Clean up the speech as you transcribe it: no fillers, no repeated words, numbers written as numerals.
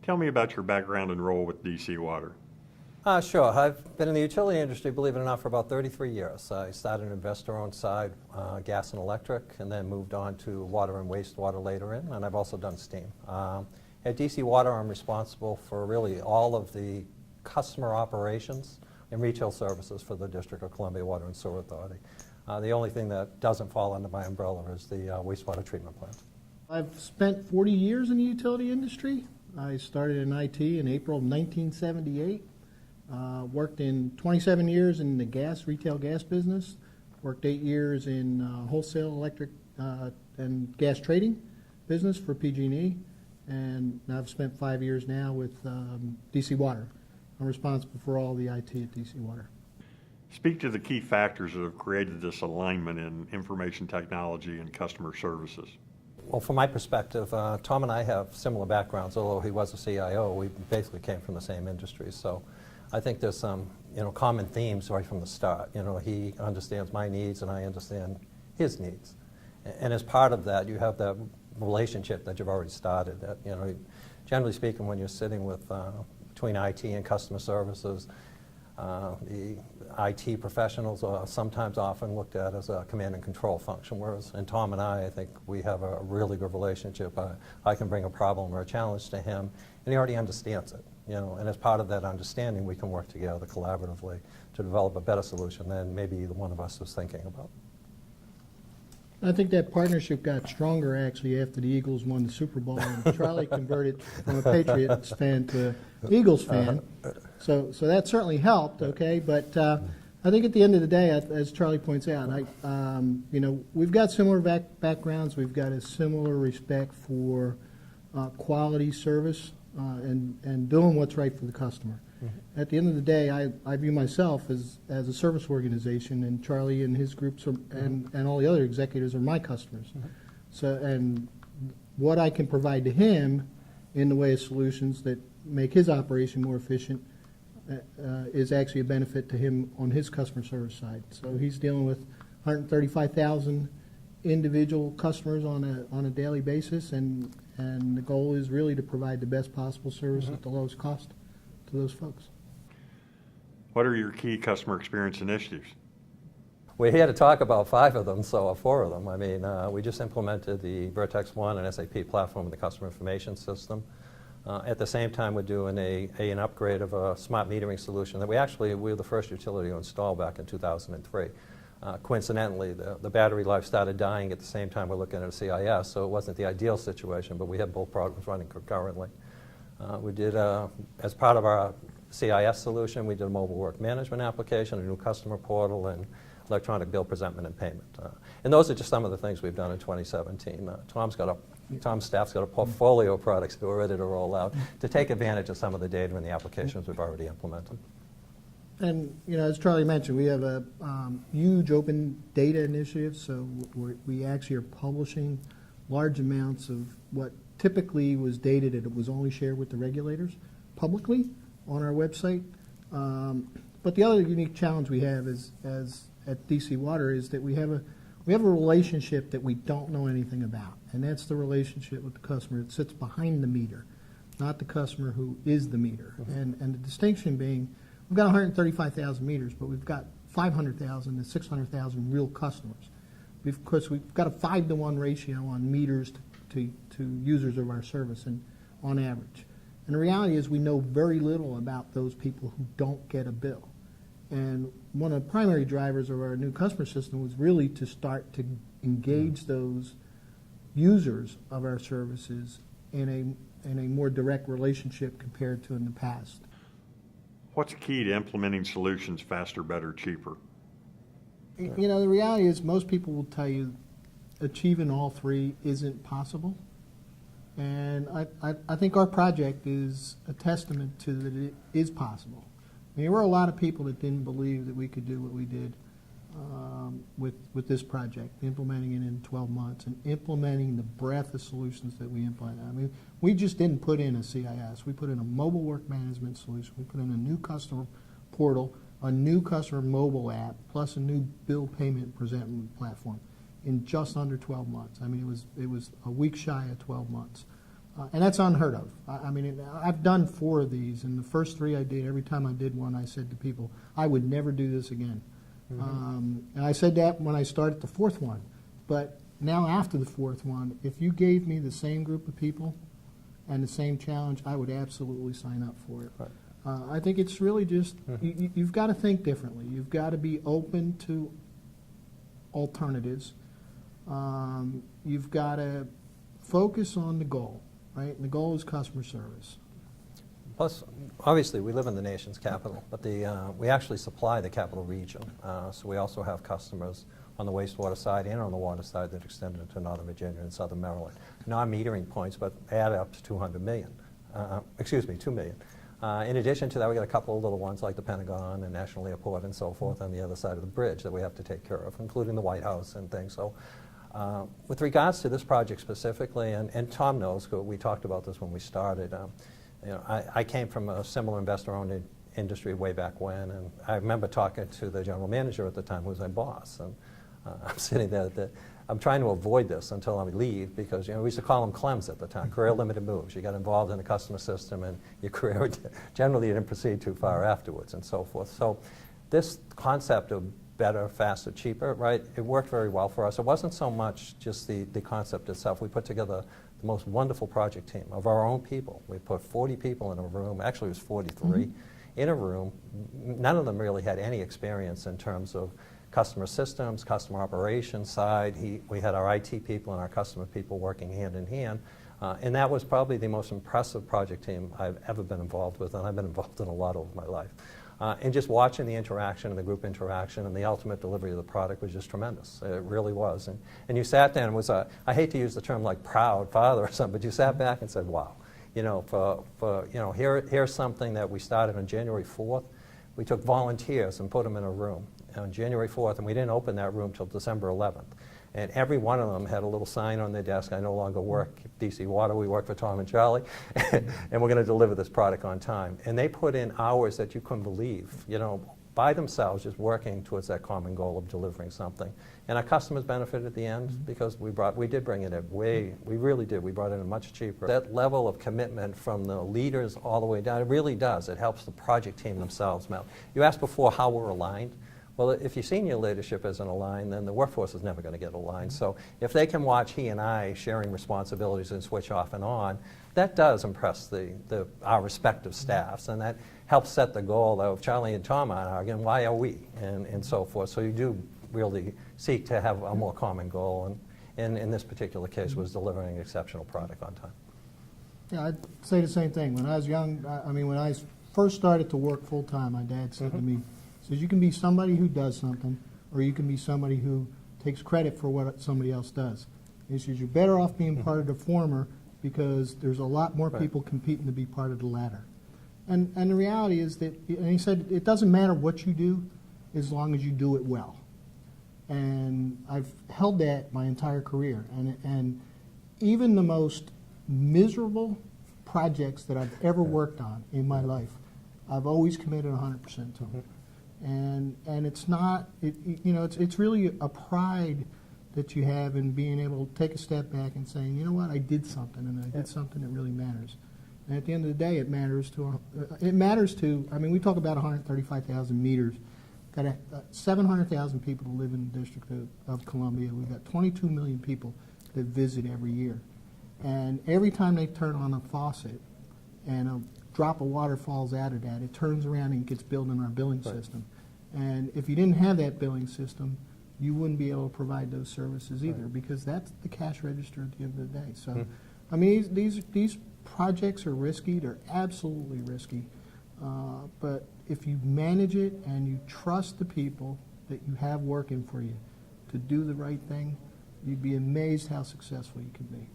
Tell me about your background and role with DC Water. Sure. I've been in the utility industry, believe it or not, for about 33 years. I started investor-owned side, gas and electric, and then moved on to water and wastewater later in, and I've also done steam. At DC Water, I'm responsible for really all of the customer operations and retail services for the District of Columbia Water and Sewer Authority. The only thing that doesn't fall under my umbrella is the wastewater treatment plant. I've spent 40 years in the utility industry. I started in IT in April of 1978. Worked in 27 years in the retail gas business. Worked 8 years in wholesale electric and gas trading business for PG&E. And I've spent 5 years now with DC Water. I'm responsible for all the IT at DC Water. Speak to the key factors that have created this alignment in information technology and customer services. Well, from my perspective, Tom and I have similar backgrounds. Although he was a CIO, we basically came from the same industry. So I think there's some common themes right from the start. He understands my needs and I understand his needs. And as part of that, you have that relationship that you've already started. That, generally speaking, when you're sitting with between IT and customer services, the IT professionals are sometimes often looked at as a command and control function, whereas in Tom and I think we have a really good relationship. I can bring a problem or a challenge to him, and he already understands it. And as part of that understanding, we can work together collaboratively to develop a better solution than maybe either one of us was thinking about. I think that partnership got stronger actually after the Eagles won the Super Bowl and Charlie converted from a Patriots fan to an Eagles fan. So that certainly helped, okay? But I think at the end of the day, as Charlie points out, we've got similar backgrounds. We've got a similar respect for quality service and doing what's right for the customer. Mm-hmm. At the end of the day, I view myself as a service organization, and Charlie and his groups and all the other executives are my customers. Mm-hmm. So, and what I can provide to him in the way of solutions that make his operation more efficient is actually a benefit to him on his customer service side. So he's dealing with 135,000 individual customers on a daily basis, and the goal is really to provide the best possible service at the lowest cost to those folks. What are your key customer experience initiatives? We're here to talk about 5 of them, so 4 of them. I mean, we just implemented the Vertex One and SAP platform in the customer information system. At the same time, we're doing an upgrade of a smart metering solution that we were the first utility to install back in 2003. Coincidentally, the battery life started dying at the same time we're looking at a CIS, so it wasn't the ideal situation, but we had both programs running concurrently. We did, as part of our CIS solution, we did a mobile work management application, a new customer portal, and electronic bill presentment and payment. And those are just some of the things we've done in 2017. Tom's staff's got a portfolio of products that we're ready to roll out to take advantage of some of the data and the applications we've already implemented. And as Charlie mentioned, we have a huge open data initiative, so we actually are publishing large amounts of what typically was data that it was only shared with the regulators publicly on our website. But the other unique challenge we have is, as at DC Water, is that we have a relationship that we don't know anything about, and that's the relationship with the customer that sits behind the meter, not the customer who is the meter. Mm-hmm. And the distinction being, we've got 135,000 meters, but we've got 500,000 to 600,000 real customers. Of course, we've got a 5-to-1 ratio on meters to users of our service, and on average. And the reality is we know very little about those people who don't get a bill. And one of the primary drivers of our new customer system was really to start to engage those users of our services in a more direct relationship compared to in the past. What's key to implementing solutions faster, better, cheaper? The reality is most people will tell you achieving all 3 isn't possible. And I think our project is a testament to that it is possible. I mean, there were a lot of people that didn't believe that we could do what we did with this project, implementing it in 12 months and implementing the breadth of solutions that we implement. I mean, we just didn't put in a CIS. We put in a mobile work management solution. We put in a new customer portal, a new customer mobile app, plus a new bill payment presentment platform in just under 12 months. I mean, it was a week shy of 12 months. And that's unheard of. I mean, I've done 4 of these, and the first 3 I did, every time I did one, I said to people, I would never do this again. And I said that when I started the 4th one. But now after the 4th one, if you gave me the same group of people and the same challenge, I would absolutely sign up for it. Right. I think it's really just, you've got to think differently. You've got to be open to alternatives. You've got to focus on the goal, right? And the goal is customer service. Plus, obviously, we live in the nation's capital, but we actually supply the capital region. So we also have customers on the wastewater side and on the water side that extend into Northern Virginia and Southern Maryland. Non-metering points, but add up to 200 million. 2 million. In addition to that, we got a couple of little ones like the Pentagon and National Airport and so forth on the other side of the bridge that we have to take care of, including the White House and things. So with regards to this project specifically, and Tom knows, we talked about this when we started, I came from a similar investor-owned industry way back when, and I remember talking to the general manager at the time, who was my boss, and I'm sitting there, I'm trying to avoid this until I leave, because we used to call them CLEMs at the time, career limited moves. You got involved in the customer system, and your career generally didn't proceed too far afterwards, and so forth. So this concept of better, faster, cheaper, right, it worked very well for us. It wasn't so much just the concept itself. We put together the most wonderful project team of our own people. We put 40 people in a room. Actually, it was 43 in a room. None of them really had any experience in terms of customer systems, customer operations side. We had our IT people and our customer people working hand in hand. And that was probably the most impressive project team I've ever been involved with, and I've been involved in a lot over my life. And just watching the interaction and the group interaction and the ultimate delivery of the product was just tremendous. It really was. And you sat there and was, I hate to use the term like proud father or something, but you sat back and said, wow, here's something that we started on January 4th. We took volunteers and put them in a room on January 4th, and we didn't open that room till December 11th. And every one of them had a little sign on their desk, I no longer work DC Water, we work for Tom and Charlie, and we're going to deliver this product on time. And they put in hours that you couldn't believe, by themselves, just working towards that common goal of delivering something. And our customers benefited at the end, because we did bring it in we really did. We brought it in much cheaper. That level of commitment from the leaders all the way down, it really does. It helps the project team themselves. Mel, you asked before how we're aligned. Well, if your senior leadership isn't aligned, then the workforce is never going to get aligned. So if they can watch he and I sharing responsibilities and switch off and on, that does impress our respective staffs, and that helps set the goal of Charlie and Tom aren't arguing, why are we, and so forth. So you do really seek to have a more common goal, and in this particular case was delivering an exceptional product on time. Yeah, I'd say the same thing. When I was young, when I first started to work full-time, my dad said to me, says, you can be somebody who does something, or you can be somebody who takes credit for what somebody else does. He says, you're better off being part of the former, because there's a lot more people competing to be part of the latter. And the reality is that, and he said, it doesn't matter what you do as long as you do it well. And I've held that my entire career. And even the most miserable projects that I've ever worked on in my life, I've always committed 100% to them. And it's not, it's really a pride that you have in being able to take a step back and saying, you know what, I did something, and I did something that really matters. And at the end of the day, it matters to, we talk about 135,000 meters, got 700,000 people that live in the District of Columbia. We've got 22 million people that visit every year. And every time they turn on a faucet and a drop of water falls out of that, it turns around and gets billed in our billing system. And if you didn't have that billing system, you wouldn't be able to provide those services either, because that's the cash register at the end of the day. So, these projects are risky. They're absolutely risky. But if you manage it and you trust the people that you have working for you to do the right thing, you'd be amazed how successful you can be.